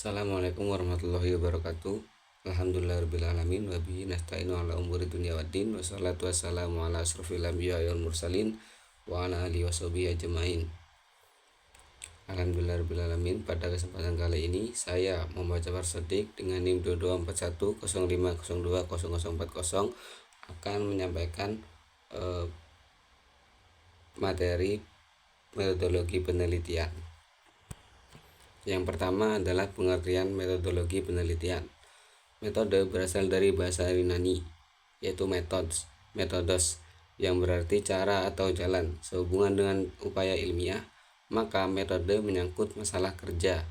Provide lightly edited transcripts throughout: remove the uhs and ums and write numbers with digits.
Assalamualaikum warahmatullahi wabarakatuh. Alhamdulillahirrabbilalamin. Wabihi nasta'inu ala umuri dunya waddin. Wassalatu wassalamu ala asrofil anbiya wal mursalin wa ala alihi washabihi ajmain. Alhamdulillahirrabbilalamin. Pada kesempatan kali ini saya membaca Parsodik dengan NIM 224105020040 akan menyampaikan materi metodologi penelitian. Yang pertama adalah pengertian metodologi penelitian. Metode berasal dari bahasa Yunani, yaitu metodos, yang berarti cara atau jalan. Sehubungan dengan upaya ilmiah, maka metode menyangkut masalah kerja,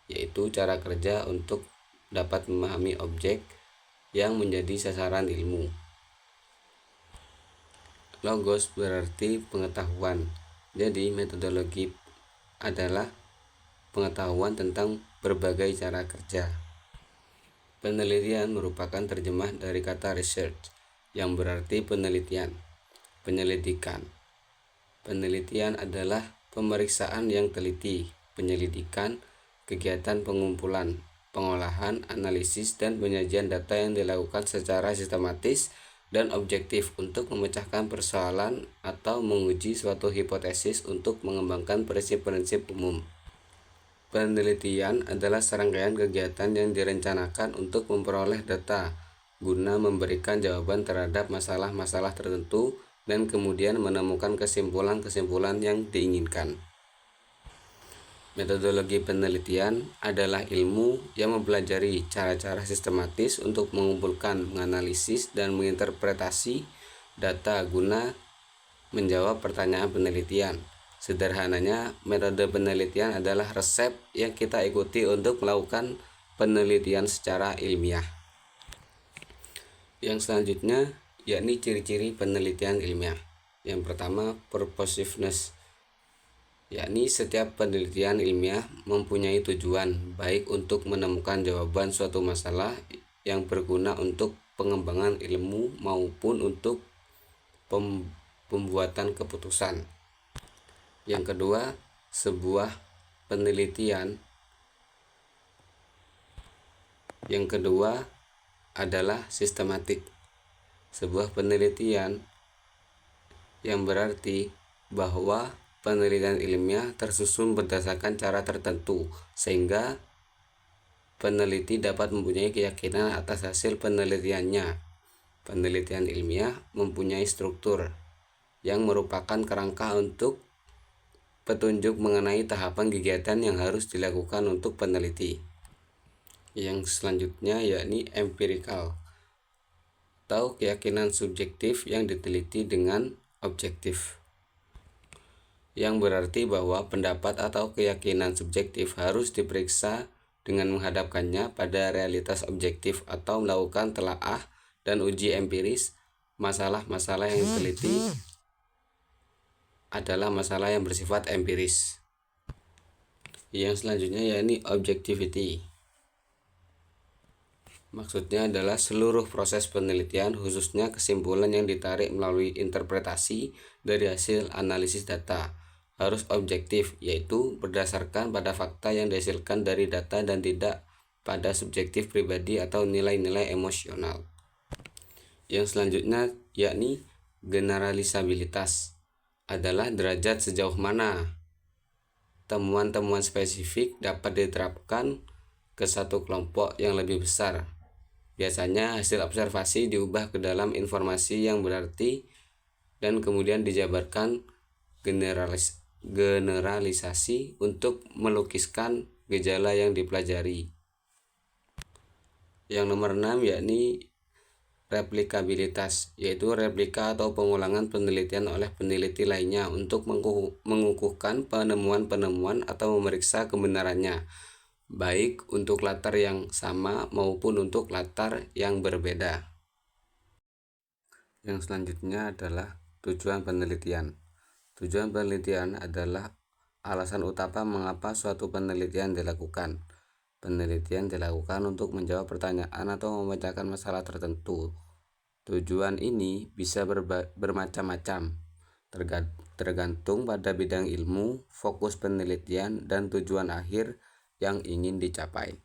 yaitu cara kerja untuk dapat memahami objek yang menjadi sasaran ilmu. Logos berarti pengetahuan. Jadi metodologi adalah pengetahuan tentang berbagai cara kerja. Penelitian merupakan terjemah dari kata research yang berarti penelitian, penyelidikan. Penelitian adalah pemeriksaan yang teliti, penyelidikan, kegiatan pengumpulan, pengolahan, analisis, dan penyajian data yang dilakukan secara sistematis dan objektif untuk memecahkan persoalan atau menguji suatu hipotesis untuk mengembangkan prinsip-prinsip umum. Penelitian adalah serangkaian kegiatan yang direncanakan untuk memperoleh data guna memberikan jawaban terhadap masalah-masalah tertentu dan kemudian menemukan kesimpulan-kesimpulan yang diinginkan. Metodologi penelitian adalah ilmu yang mempelajari cara-cara sistematis untuk mengumpulkan, menganalisis, dan menginterpretasi data guna menjawab pertanyaan penelitian. Sederhananya, metode penelitian adalah resep yang kita ikuti untuk melakukan penelitian secara ilmiah. Yang selanjutnya yakni ciri-ciri penelitian ilmiah. Yang pertama, purposiveness, yakni setiap penelitian ilmiah mempunyai tujuan baik untuk menemukan jawaban suatu masalah yang berguna untuk pengembangan ilmu maupun untuk pembuatan keputusan. Yang kedua, sebuah penelitian. Yang kedua adalah sistematik. Sebuah penelitian yang berarti bahwa penelitian ilmiah tersusun berdasarkan cara tertentu sehingga peneliti dapat mempunyai keyakinan atas hasil penelitiannya. Penelitian ilmiah mempunyai struktur yang merupakan kerangka untuk petunjuk mengenai tahapan kegiatan yang harus dilakukan untuk peneliti. Yang selanjutnya yakni empirical atau keyakinan subjektif yang diteliti dengan objektif, yang berarti bahwa pendapat atau keyakinan subjektif harus diperiksa dengan menghadapkannya pada realitas objektif atau melakukan telaah dan uji empiris. Masalah-masalah yang diteliti adalah masalah yang bersifat empiris. Yang selanjutnya yakni objectivity. Maksudnya adalah seluruh proses penelitian, khususnya kesimpulan yang ditarik melalui interpretasi dari hasil analisis data, harus objektif, yaitu berdasarkan pada fakta yang dihasilkan dari data dan tidak pada subjektif pribadi atau nilai-nilai emosional. Yang selanjutnya yakni generalisabilitas, adalah derajat sejauh mana temuan-temuan spesifik dapat diterapkan ke satu kelompok yang lebih besar. Biasanya hasil observasi diubah ke dalam informasi yang berarti dan kemudian dijabarkan generalisasi untuk melukiskan gejala yang dipelajari. Yang nomor 6 yakni replikabilitas, yaitu replika atau pengulangan penelitian oleh peneliti lainnya untuk mengukuhkan penemuan-penemuan atau memeriksa kebenarannya, baik untuk latar yang sama maupun untuk latar yang berbeda. Yang selanjutnya adalah tujuan penelitian. Tujuan penelitian adalah alasan utama mengapa suatu penelitian dilakukan. Penelitian dilakukan untuk menjawab pertanyaan atau memecahkan masalah tertentu. Tujuan ini bisa bermacam-macam, tergantung pada bidang ilmu, fokus penelitian, dan tujuan akhir yang ingin dicapai.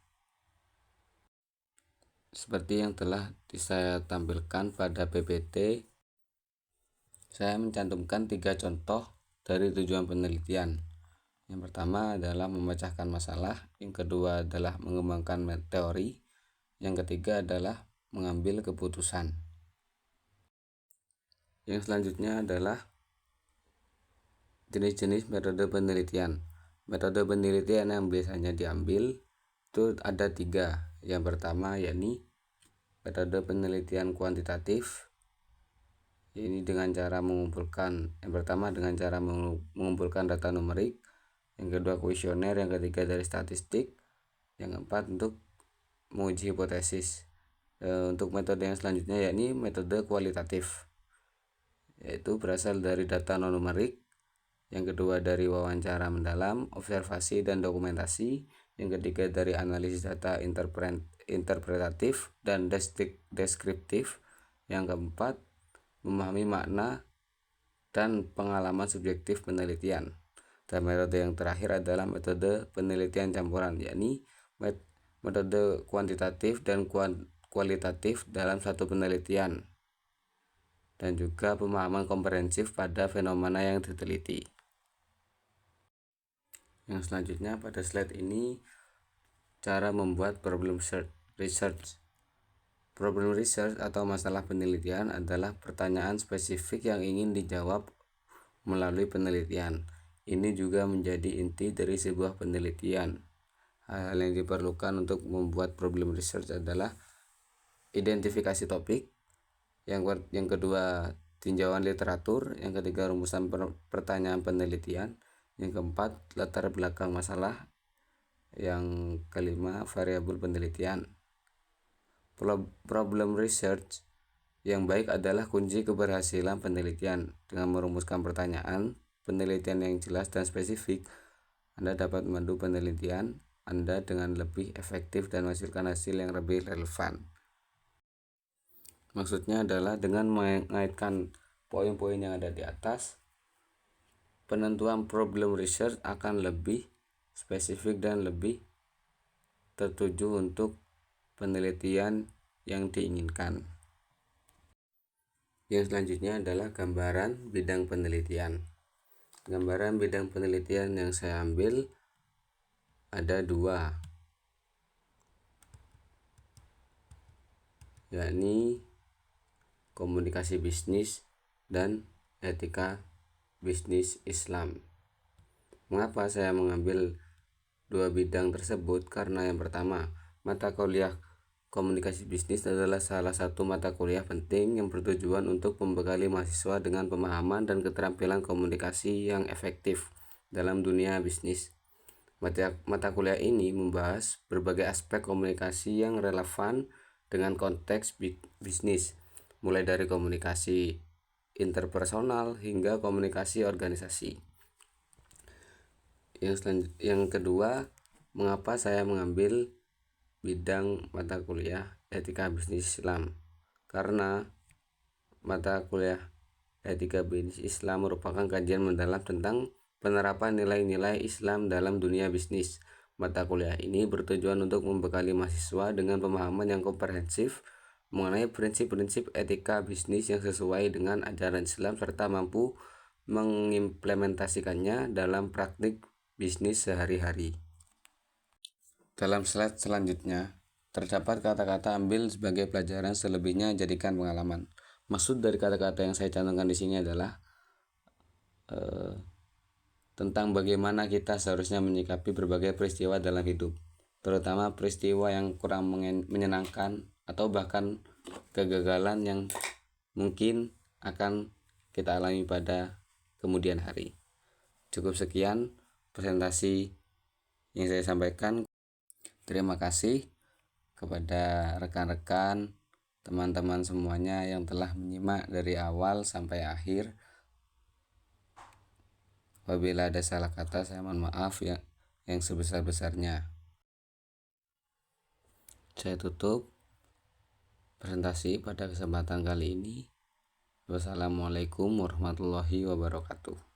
Seperti yang telah saya tampilkan pada PPT, saya mencantumkan 3 contoh dari tujuan penelitian. Yang pertama adalah memecahkan masalah, yang kedua adalah mengembangkan teori, yang ketiga adalah mengambil keputusan. Yang selanjutnya adalah jenis-jenis metode penelitian. Metode penelitian yang biasanya diambil itu ada 3. Yang pertama yakni metode penelitian kuantitatif. Ini dengan cara mengumpulkan, yang pertama dengan cara mengumpulkan data numerik, yang kedua kuesioner, yang ketiga dari statistik, yang keempat untuk menguji hipotesis. Untuk metode yang selanjutnya yakni metode kualitatif, yaitu berasal dari data non numerik, yang kedua dari wawancara mendalam, observasi dan dokumentasi, yang ketiga dari analisis data interpretatif dan deskriptif, yang keempat memahami makna dan pengalaman subjektif penelitian. Dan metode yang terakhir adalah metode penelitian campuran, yakni metode kuantitatif dan kualitatif dalam satu penelitian, dan juga pemahaman komprehensif pada fenomena yang diteliti. Yang selanjutnya pada slide ini cara membuat problem research. Problem research atau masalah penelitian adalah pertanyaan spesifik yang ingin dijawab melalui penelitian. Ini juga menjadi inti dari sebuah penelitian. Hal yang diperlukan untuk membuat problem research adalah identifikasi topik, yang kedua tinjauan literatur, yang ketiga rumusan pertanyaan penelitian, yang keempat latar belakang masalah, yang kelima variabel penelitian. Problem research yang baik adalah kunci keberhasilan penelitian. Dengan merumuskan pertanyaan penelitian yang jelas dan spesifik, Anda dapat memandu penelitian Anda dengan lebih efektif dan menghasilkan hasil yang lebih relevan. Maksudnya adalah dengan mengaitkan poin-poin yang ada di atas, penentuan problem research akan lebih spesifik dan lebih tertuju untuk penelitian yang diinginkan. Yang selanjutnya adalah gambaran bidang penelitian. Gambaran bidang penelitian yang saya ambil ada 2, yakni komunikasi bisnis dan etika bisnis Islam. Mengapa saya mengambil 2 bidang tersebut? Karena yang pertama, mata kuliah komunikasi bisnis adalah salah satu mata kuliah penting yang bertujuan untuk membekali mahasiswa dengan pemahaman dan keterampilan komunikasi yang efektif dalam dunia bisnis. Mata kuliah ini membahas berbagai aspek komunikasi yang relevan dengan konteks bisnis, mulai dari komunikasi interpersonal hingga komunikasi organisasi. Yang kedua, mengapa saya mengambil bidang mata kuliah etika bisnis Islam? Karena mata kuliah etika bisnis Islam merupakan kajian mendalam tentang penerapan nilai-nilai Islam dalam dunia bisnis. Mata kuliah ini bertujuan untuk membekali mahasiswa dengan pemahaman yang komprehensif mengenai prinsip-prinsip etika bisnis yang sesuai dengan ajaran Islam serta mampu mengimplementasikannya dalam praktik bisnis sehari-hari. Dalam slide selanjutnya terdapat kata-kata ambil sebagai pelajaran, selebihnya jadikan pengalaman. Maksud dari kata-kata yang saya cantumkan di sini adalah tentang bagaimana kita seharusnya menyikapi berbagai peristiwa dalam hidup, terutama peristiwa yang kurang menyenangkan atau bahkan kegagalan yang mungkin akan kita alami pada kemudian hari. Cukup sekian presentasi yang saya sampaikan. Terima kasih kepada rekan-rekan, teman-teman semuanya yang telah menyimak dari awal sampai akhir. Apabila ada salah kata, saya mohon maaf yang sebesar-besarnya. Saya tutup presentasi pada kesempatan kali ini. Wassalamualaikum warahmatullahi wabarakatuh.